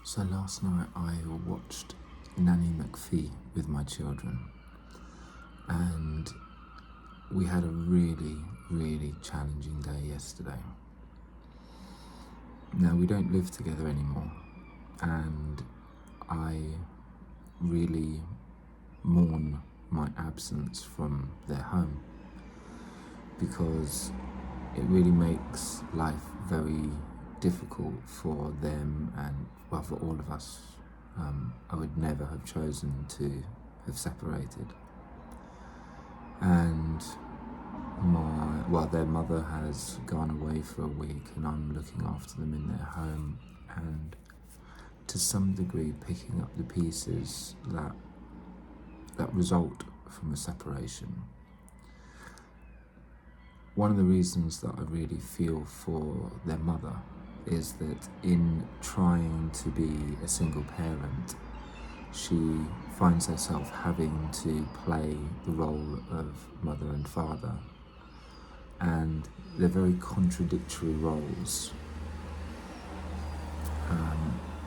So last night I watched Nanny McPhee with my children, and we had a really challenging day yesterday. Now, we don't live together anymore, and I really mourn my absence from their home because it really makes life very difficult for them and, well, for all of us. I would never have chosen to have separated. And their mother has gone away for a week, and I'm looking after them in their home, and to some degree picking up the pieces that result from a separation. One of the reasons that I really feel for their mother is that in trying to be a single parent, she finds herself having to play the role of mother and father, and they're very contradictory roles.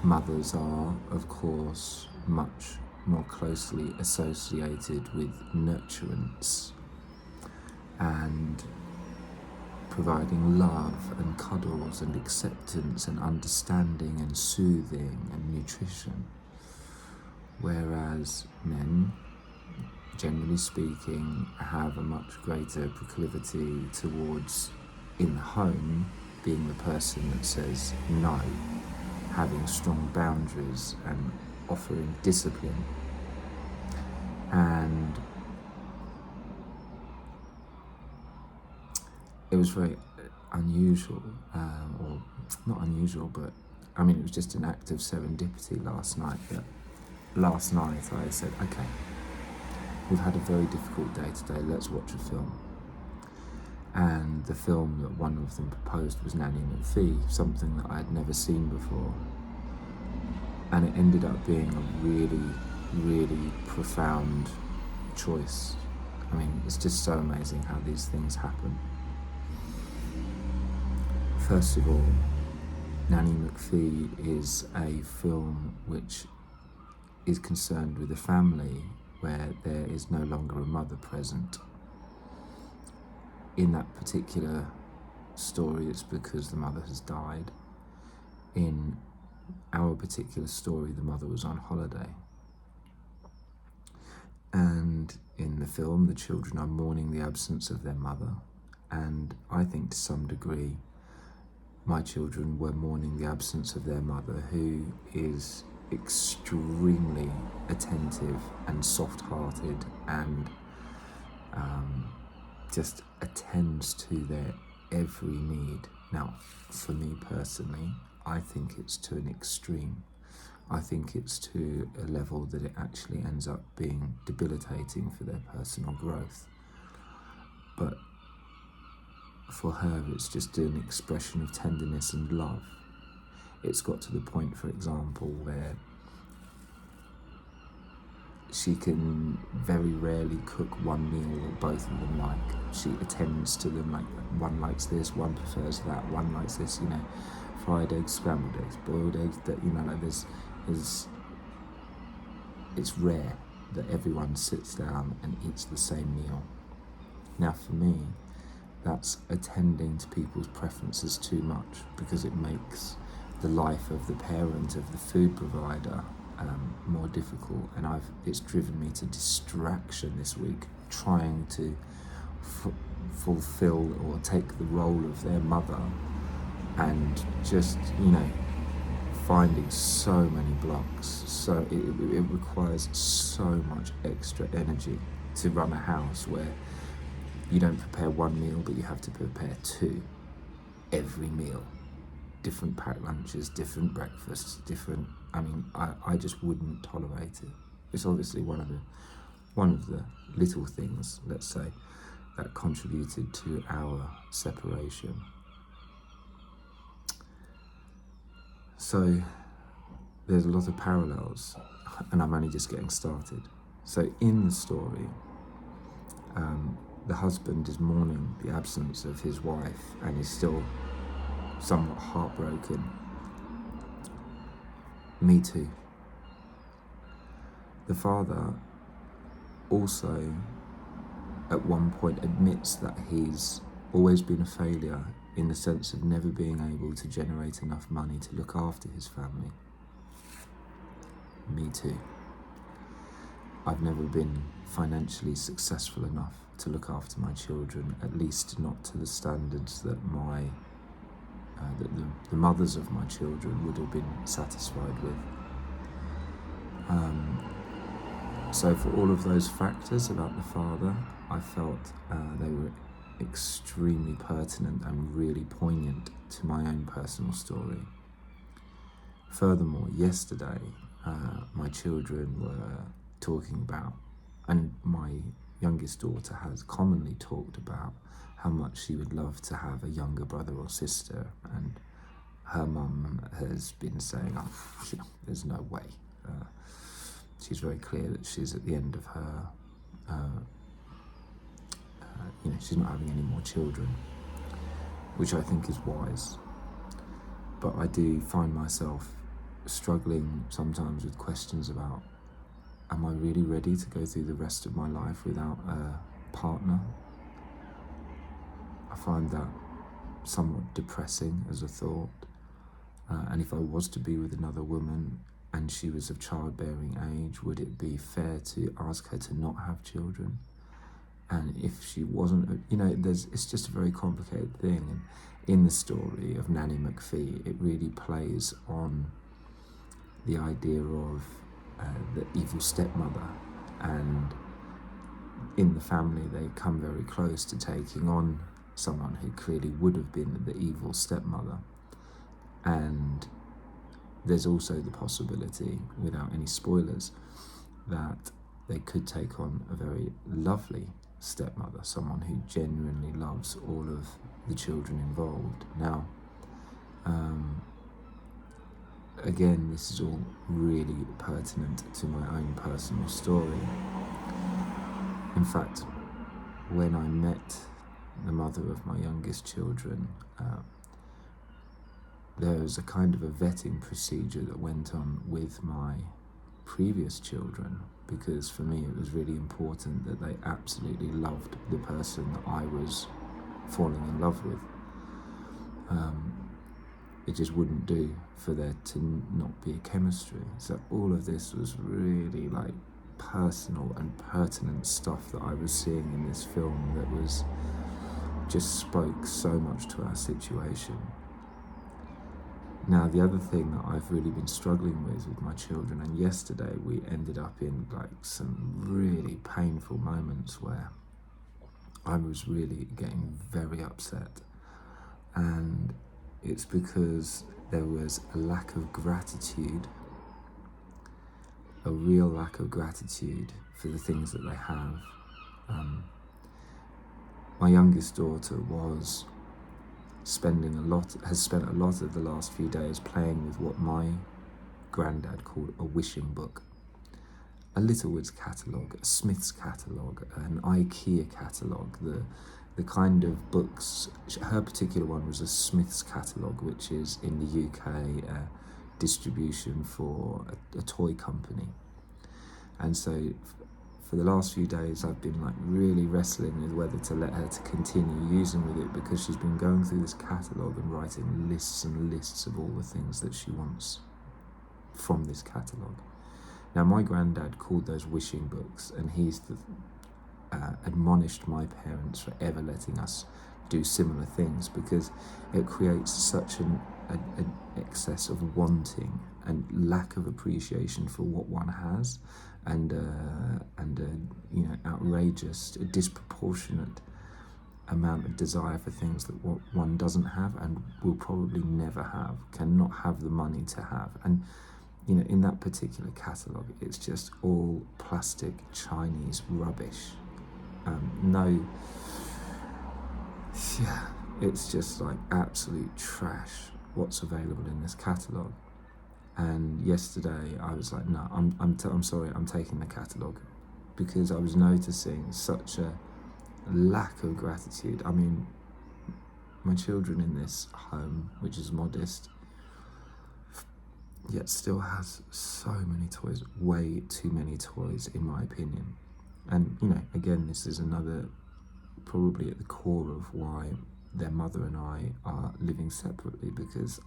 Mothers are, of course, much more closely associated with nurturance and providing love and cuddles and acceptance and understanding and soothing and nutrition, whereas men, generally speaking, have a much greater proclivity towards, in the home, being the person that says no, having strong boundaries and offering discipline. And it was very unusual, or not unusual, but I mean, it was just an act of serendipity last night that last night I said, okay, we've had a very difficult day today, let's watch a film. And the film that one of them proposed was Nanny McPhee, something that I had never seen before. And it ended up being a really profound choice. I mean, it's just so amazing how these things happen. First of all, Nanny McPhee is a film which is concerned with a family where there is no longer a mother present. In that particular story, it's because the mother has died. In our particular story, the mother was on holiday. And in the film, the children are mourning the absence of their mother. And I think to some degree, my children were mourning the absence of their mother, who is extremely attentive and soft-hearted and just attends to their every need. Now, for me personally, I think it's to an extreme. I think it's to a level that it actually ends up being debilitating for their personal growth. But for her, it's just an expression of tenderness and love. It's got to the point, for example, where she can very rarely cook one meal that both of them like. She attends to them, like one likes this, one prefers that, one likes this, fried eggs, scrambled eggs, boiled eggs, it's rare that everyone sits down and eats the same meal. Now, for me, that's attending to people's preferences too much, because it makes the life of the parent, of the food provider, more difficult. And it's driven me to distraction this week, trying to fulfill or take the role of their mother, and just, finding so many blocks. So it requires so much extra energy to run a house where you don't prepare one meal, but you have to prepare two every meal. Different packed lunches, different breakfasts, different. I just wouldn't tolerate it. It's obviously one of the little things, let's say, that contributed to our separation. So there's a lot of parallels, and I'm only just getting started. So in the story, the husband is mourning the absence of his wife and is still somewhat heartbroken. Me too. The father also at one point admits that he's always been a failure in the sense of never being able to generate enough money to look after his family. Me too. I've never been financially successful enough to look after my children, at least not to the standards that the mothers of my children would have been satisfied with. So for all of those factors about the father, I felt they were extremely pertinent and really poignant to my own personal story. Furthermore, yesterday, my children were talking about, and my youngest daughter has commonly talked about, how much she would love to have a younger brother or sister, and her mum has been saying, there's no way. She's very clear that she's at the end of her, she's not having any more children, which I think is wise. But I do find myself struggling sometimes with questions about, am I really ready to go through the rest of my life without a partner? I find that somewhat depressing as a thought. And if I was to be with another woman and she was of childbearing age, would it be fair to ask her to not have children? And if she wasn't, it's just a very complicated thing. And in the story of Nanny McPhee, it really plays on the idea of the evil stepmother. And in the family, they come very close to taking on someone who clearly would have been the evil stepmother. And there's also the possibility, without any spoilers, that they could take on a very lovely stepmother, someone who genuinely loves all of the children involved. Now, again, this is all really pertinent to my own personal story. In fact, when I met the mother of my youngest children, there was a kind of a vetting procedure that went on with my previous children, because for me it was really important that they absolutely loved the person that I was falling in love with. It just wouldn't do for there to not be a chemistry. So all of this was really like personal and pertinent stuff that I was seeing in this film that was just spoke so much to our situation. Now, the other thing that I've really been struggling with my children, and yesterday we ended up in like some really painful moments where I was really getting very upset. And it's because there was a lack of gratitude, a real lack of gratitude for the things that they have. My youngest daughter has spent a lot of the last few days playing with what my granddad called a wishing book. A Littlewood's catalogue, a Smith's catalogue, an IKEA catalogue, the kind of books. Her particular one was a Smith's catalogue, which is in the UK distribution for a toy company. And so for the last few days I've been like really wrestling with whether to let her to continue using with it, because she's been going through this catalogue and writing lists and lists of all the things that she wants from this catalogue. Now, my granddad called those wishing books, and he's admonished my parents for ever letting us do similar things, because it creates such an excess of wanting and lack of appreciation for what one has, and outrageous, a disproportionate amount of desire for things that one doesn't have and will probably never have, cannot have the money to have. And in that particular catalogue, it's just all plastic Chinese rubbish. It's just like absolute trash what's available in this catalogue. And yesterday I was like, no, I'm sorry, I'm taking the catalogue, because I was noticing such a lack of gratitude. I mean, my children in this home, which is modest, yet still has so many toys, way too many toys in my opinion. And again, this is another, probably at the core of why their mother and I are living separately, because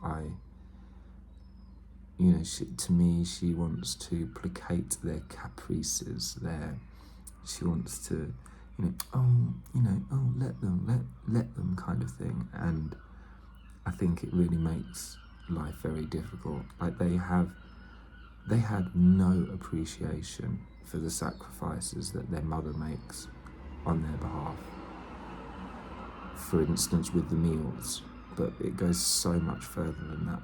to me, she wants to placate their caprices, she wants to, let them kind of thing. And I think it really makes life very difficult. Like they had no appreciation for the sacrifices that their mother makes on their behalf. For instance, with the meals, but it goes so much further than that.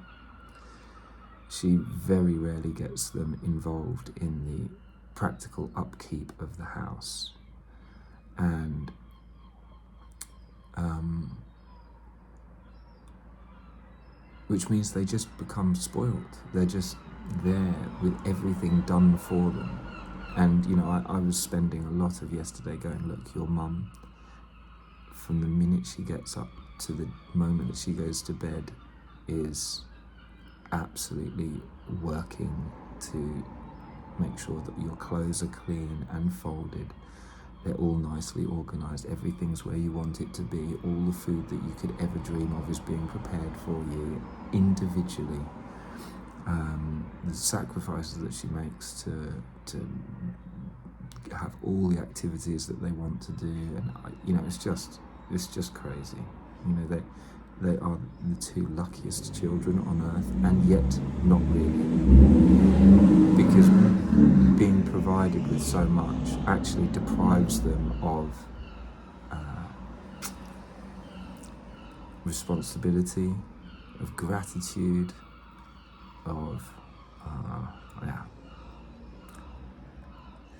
She very rarely gets them involved in the practical upkeep of the house. And which means they just become spoiled. They're just there with everything done for them. And I was spending a lot of yesterday going, look, your mum, from the minute she gets up to the moment that she goes to bed, is absolutely working to make sure that your clothes are clean and folded. They're all nicely organised. Everything's where you want it to be. All the food that you could ever dream of is being prepared for you individually. The sacrifices that she makes to have all the activities that they want to do, and it's just crazy. They are the two luckiest children on earth, and yet not really, because being provided with so much actually deprives them of responsibility, of gratitude, of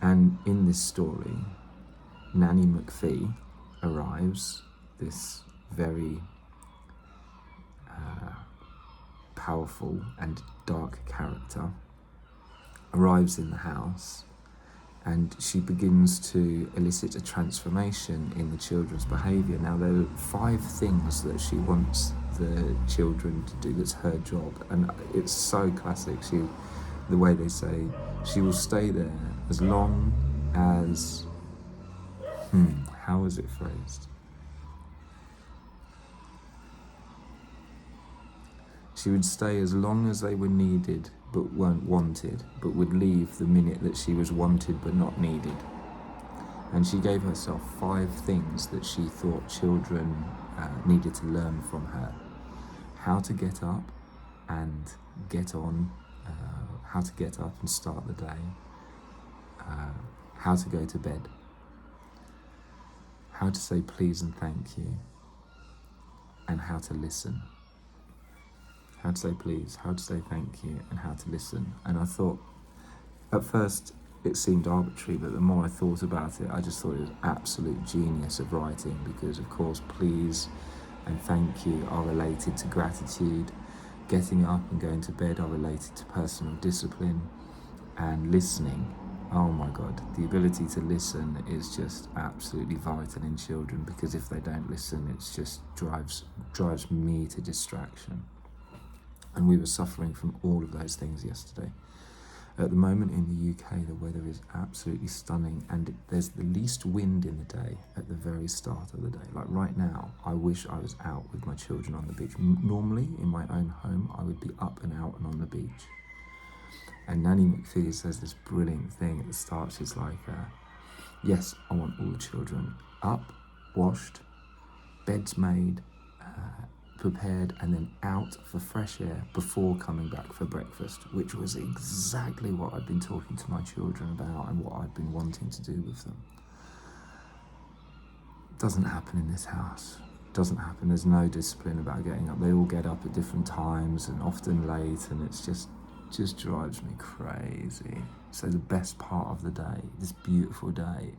And in this story, Nanny McPhee arrives, this very powerful and dark character, arrives in the house, and she begins to elicit a transformation in the children's behaviour. Now, there are 5 things that she wants the children to do. That's her job, and it's so classic. The way they say, she will stay there as long as, how is it phrased? She would stay as long as they were needed but weren't wanted, but would leave the minute that she was wanted but not needed. And she gave herself 5 things that she thought children needed to learn from her. How to get up and get on, how to get up and start the day, how to go to bed, how to say please and thank you, and how to listen. How to say please, how to say thank you, and how to listen. And I thought, at first it seemed arbitrary, but the more I thought about it, I just thought it was absolute genius of writing, because of course please and thank you are related to gratitude, getting up and going to bed are related to personal discipline, and listening, oh my God, the ability to listen is just absolutely vital in children, because if they don't listen, it just drives me to distraction. And we were suffering from all of those things yesterday. At the moment in the UK, the weather is absolutely stunning, and there's the least wind in the day at the very start of the day. Like right now, I wish I was out with my children on the beach. Normally, in my own home, I would be up and out and on the beach. And Nanny McPhee says this brilliant thing at the start. She's like, yes, I want all the children up, washed, beds made, prepared, and then out for fresh air before coming back for breakfast, which was exactly what I'd been talking to my children about and what I'd been wanting to do with them. Doesn't happen in this house. Doesn't happen. There's no discipline about getting up. They all get up at different times and often late, and it's just drives me crazy. So the best part of the day, this beautiful day,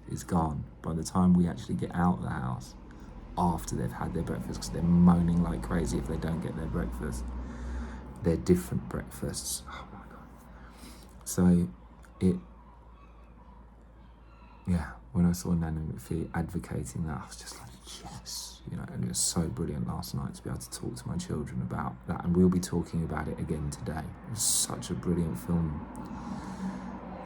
is gone by the time we actually get out of the house, after they've had their breakfast, because they're moaning like crazy if they don't get their breakfast. They're different breakfasts. Oh my God. So when I saw Nanny McPhee advocating that, I was just like, yes, and it was so brilliant last night to be able to talk to my children about that, and we'll be talking about it again today. It was such a brilliant film.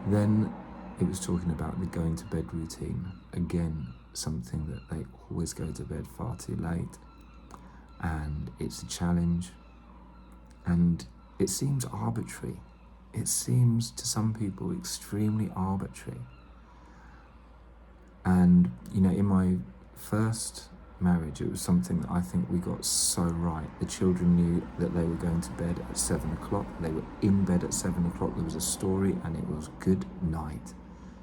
Then it was talking about the going to bed routine. Again, something that they always go to bed far too late, and it's a challenge, and it seems arbitrary. It seems to some people extremely arbitrary. And, in my first marriage, it was something that I think we got so right. The children knew that they were going to bed at 7 o'clock. They were in bed at 7 o'clock. There was a story, and it was good night.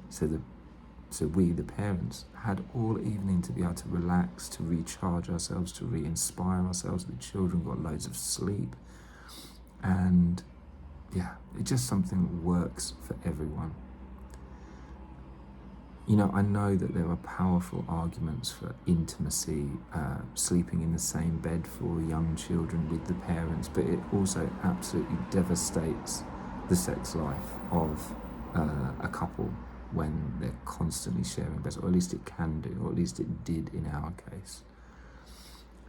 So we, the parents, had all evening to be able to relax, to recharge ourselves, to re-inspire ourselves. The children got loads of sleep. And yeah, it's just something that works for everyone. I know that there are powerful arguments for intimacy, sleeping in the same bed for young children with the parents, but it also absolutely devastates the sex life of a couple when they're constantly sharing beds, or at least it can do, or at least it did in our case.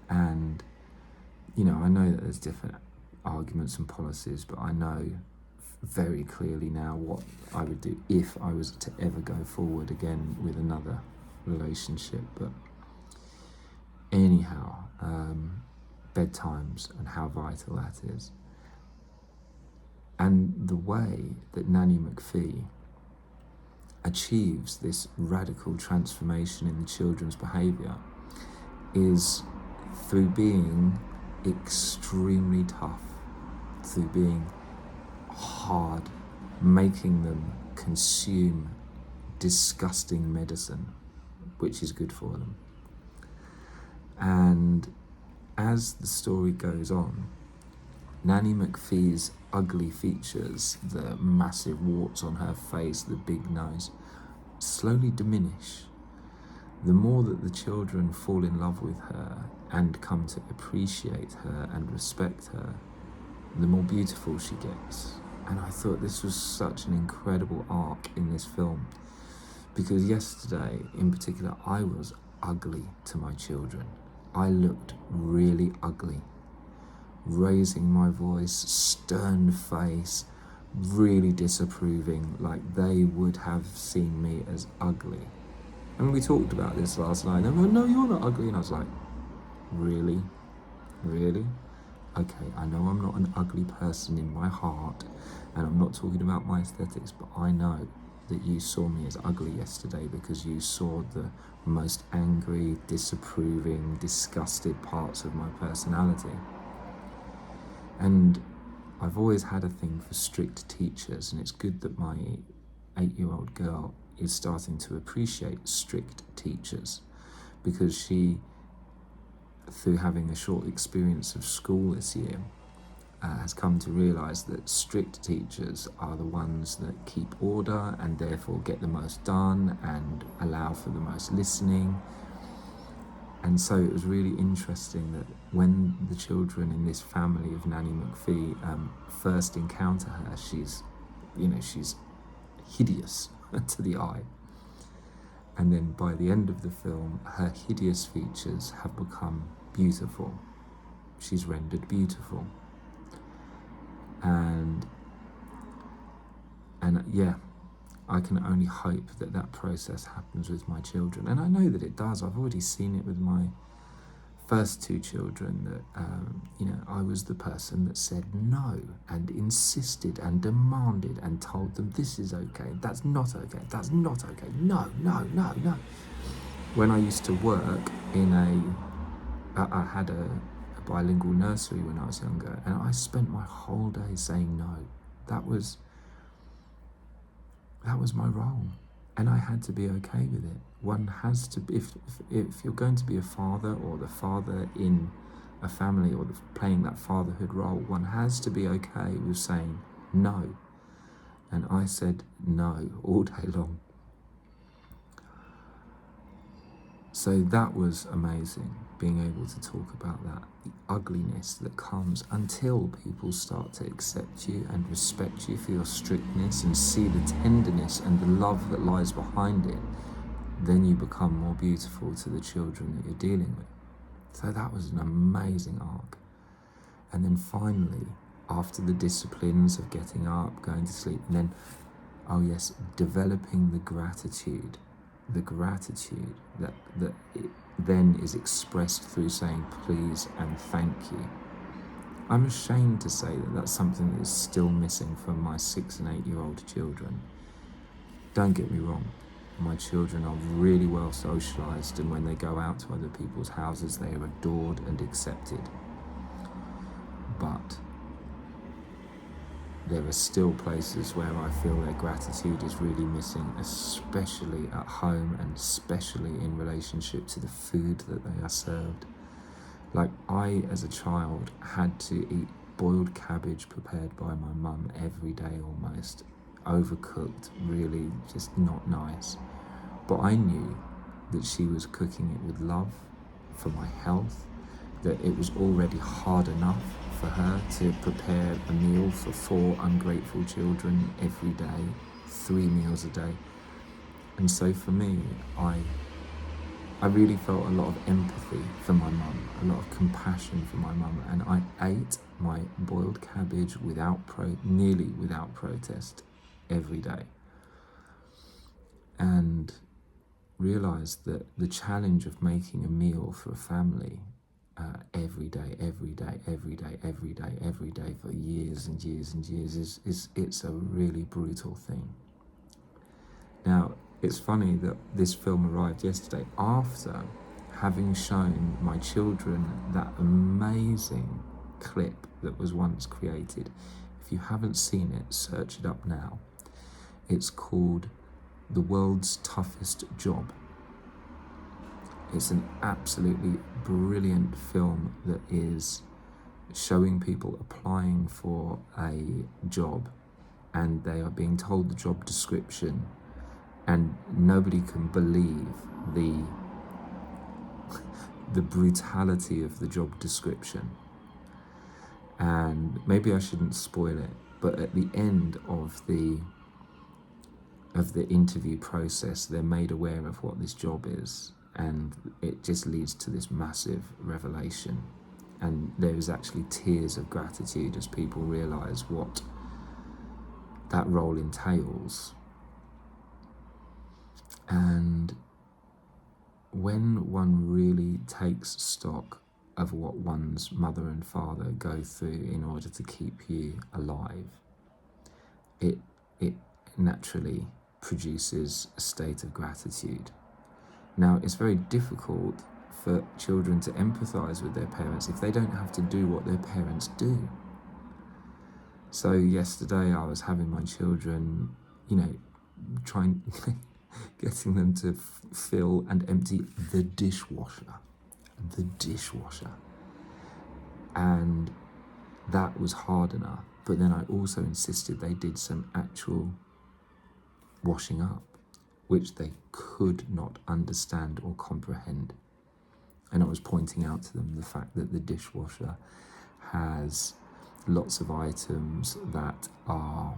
And, I know that there's different arguments and policies, but I know very clearly now what I would do if I was to ever go forward again with another relationship. But anyhow, bedtimes and how vital that is. And the way that Nanny McPhee achieves this radical transformation in the children's behaviour is through being extremely tough, through being hard, making them consume disgusting medicine, which is good for them. And as the story goes on, Nanny McPhee's ugly features, the massive warts on her face, the big nose, slowly diminish. The more that the children fall in love with her and come to appreciate her and respect her, the more beautiful she gets. And I thought this was such an incredible arc in this film, because yesterday in particular I was ugly to my children. I looked really ugly, raising my voice, stern face, really disapproving, like they would have seen me as ugly. And we talked about this last night. They were, no, you're not ugly. And I was like, really? Really? Okay, I know I'm not an ugly person in my heart, and I'm not talking about my aesthetics, but I know that you saw me as ugly yesterday because you saw the most angry, disapproving, disgusted parts of my personality. And I've always had a thing for strict teachers, and it's good that my 8-year-old girl is starting to appreciate strict teachers, because she, through having a short experience of school this year, has come to realise that strict teachers are the ones that keep order and therefore get the most done and allow for the most listening. And so it was really interesting that when the children in this family of Nanny McPhee first encounter her, she's hideous to the eye. And then by the end of the film, her hideous features have become beautiful. She's rendered beautiful. And yeah, I can only hope that that process happens with my children. And I know that it does. I've already seen it with my first two children, that I was the person that said no and insisted and demanded and told them this is okay, that's not okay, that's not okay, no. When I used to work in I had a bilingual nursery when I was younger, and I spent my whole day saying no. That was my role, and I had to be okay with it. One has to, if you're going to be a father or the father in a family or playing that fatherhood role, one has to be okay with saying no. And I said no all day long. So that was amazing, being able to talk about that, the ugliness that comes until people start to accept you and respect you for your strictness and see the tenderness and the love that lies behind it. then you become more beautiful to the children that you're dealing with. So that was an amazing arc. And then finally, after the disciplines of getting up, going to sleep, and then, oh yes, developing the gratitude that it then is expressed through saying please and thank you. I'm ashamed to say that that's something that is still missing from my 6 and 8-year-old children. Don't get me wrong, my children are really well socialised, and when they go out to other people's houses, they are adored and accepted. But there are still places where I feel their gratitude is really missing, especially at home and especially in relationship to the food that they are served. Like, I, as a child, had to eat boiled cabbage prepared by my mum every day almost. Overcooked, really just not nice. But I knew that she was cooking it with love for my health, that it was already hard enough for her to prepare a meal for 4 ungrateful children every day, 3 meals a day. And so for me, I really felt a lot of empathy for my mum, a lot of compassion for my mum, and I ate my boiled cabbage nearly without protest every day. And realised that the challenge of making a meal for a family every day for years and years and years it's a really brutal thing. Now, it's funny that this film arrived yesterday after having shown my children that amazing clip that was once created. If you haven't seen it, search it up now. It's called The World's Toughest Job. It's an absolutely brilliant film that is showing people applying for a job, and they are being told the job description, and nobody can believe the brutality of the job description. And maybe I shouldn't spoil it, but at the end of the interview process, they're made aware of what this job is, and it just leads to this massive revelation. And there's actually tears of gratitude as people realise what that role entails. And when one really takes stock of what one's mother and father go through in order to keep you alive, it naturally produces a state of gratitude. Now, it's very difficult for children to empathise with their parents if they don't have to do what their parents do. So yesterday I was having my children, trying getting them to fill and empty the dishwasher. And that was hard enough. But then I also insisted they did some actual washing up, which they could not understand or comprehend. And I was pointing out to them the fact that the dishwasher has lots of items that are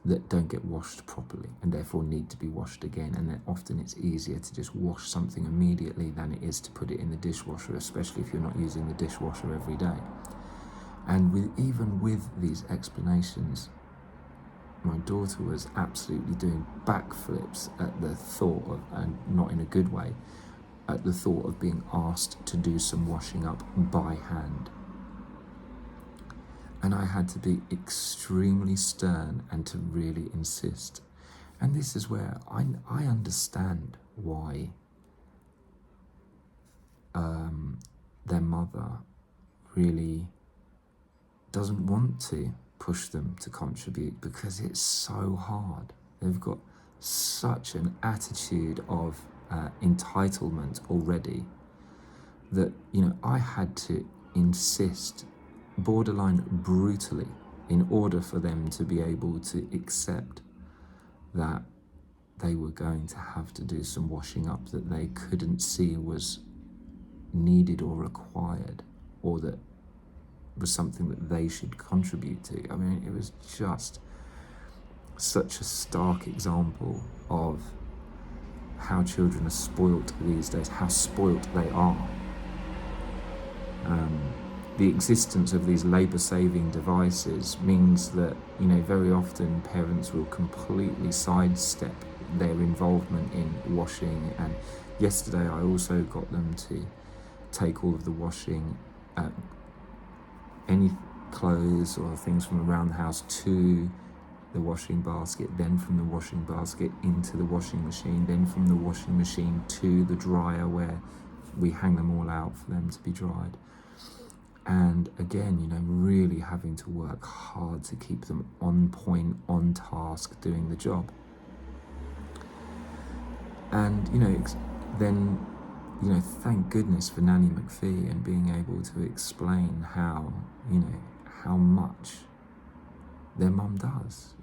that don't get washed properly and therefore need to be washed again, and that often it's easier to just wash something immediately than it is to put it in the dishwasher, especially if you're not using the dishwasher every day. And even with these explanations, my daughter was absolutely doing backflips at the thought of, and not in a good way, at the thought of being asked to do some washing up by hand. And I had to be extremely stern and to really insist. And this is where I understand why their mother really doesn't want to push them to contribute, because it's so hard. They've got such an attitude of entitlement already that, I had to insist borderline brutally in order for them to be able to accept that they were going to have to do some washing up that they couldn't see was needed or required, or that was something that they should contribute to. I mean, it was just such a stark example of how children are spoilt these days, how spoilt they are. The existence of these labour-saving devices means that, very often parents will completely sidestep their involvement in washing. And yesterday I also got them to take all of the washing, any clothes or things from around the house to the washing basket, then from the washing basket into the washing machine, then from the washing machine to the dryer where we hang them all out for them to be dried. And again, really having to work hard to keep them on point, on task, doing the job. And, then, thank goodness for Nanny McPhee and being able to explain how much their mum does,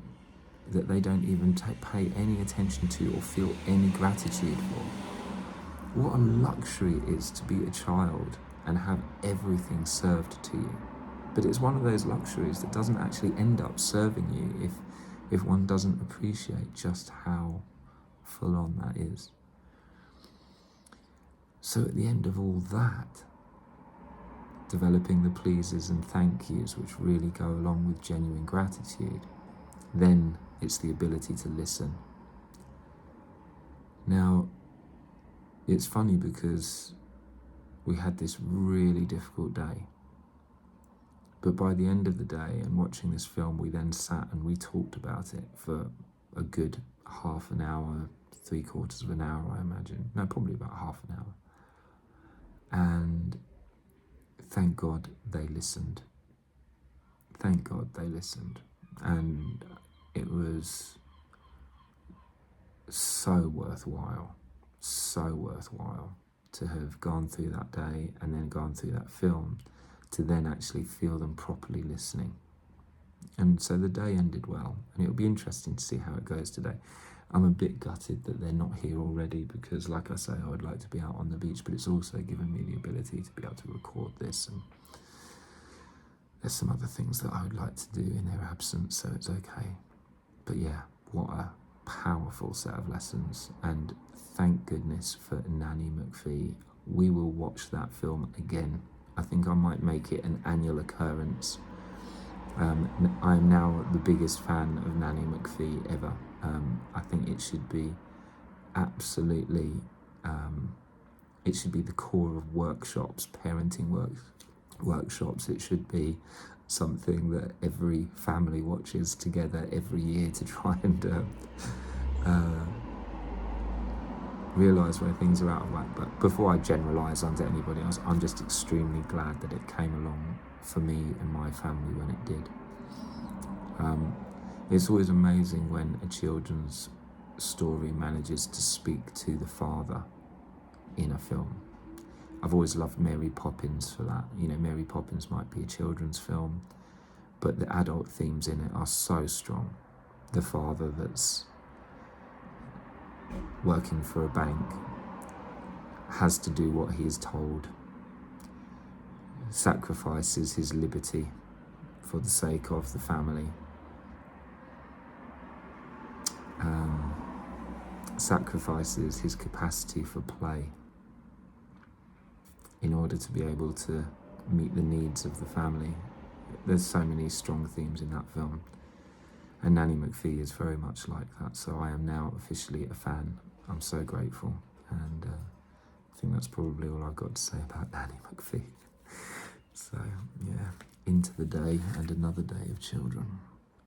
that they don't even pay any attention to or feel any gratitude for. What a luxury it is to be a child and have everything served to you. But it's one of those luxuries that doesn't actually end up serving you if one doesn't appreciate just how full on that is. So at the end of all that, developing the pleases and thank yous, which really go along with genuine gratitude, then it's the ability to listen. Now, it's funny because we had this really difficult day. But by the end of the day and watching this film, we then sat and we talked about it for a good half an hour, 3/4 of an hour, I imagine. No, probably about half an hour. And thank God they listened. Thank God they listened. And it was so worthwhile to have gone through that day and then gone through that film to then actually feel them properly listening. And so the day ended well, and it'll be interesting to see how it goes today. I'm a bit gutted that they're not here already because, like I say, I would like to be out on the beach, but it's also given me the ability to be able to record this, and there's some other things that I would like to do in their absence, so it's okay. But yeah, what a powerful set of lessons, and thank goodness for Nanny McPhee. We will watch that film again. I think I might make it an annual occurrence. I'm now the biggest fan of Nanny McPhee ever. I think it should be absolutely, it should be the core of workshops, parenting workshops. It should be something that every family watches together every year to try and realise where things are out of whack. But before I generalise onto anybody else, I'm just extremely glad that it came along for me and my family when it did. It's always amazing when a children's story manages to speak to the father in a film. I've always loved Mary Poppins for that. Mary Poppins might be a children's film, but the adult themes in it are so strong. The father that's working for a bank has to do what he is told, sacrifices his liberty for the sake of the family, sacrifices his capacity for play in order to be able to meet the needs of the family. There's so many strong themes in that film, and Nanny McPhee is very much like that, so I am now officially a fan. I'm so grateful, and I think that's probably all I've got to say about Nanny McPhee. So yeah, into the day and another day of children.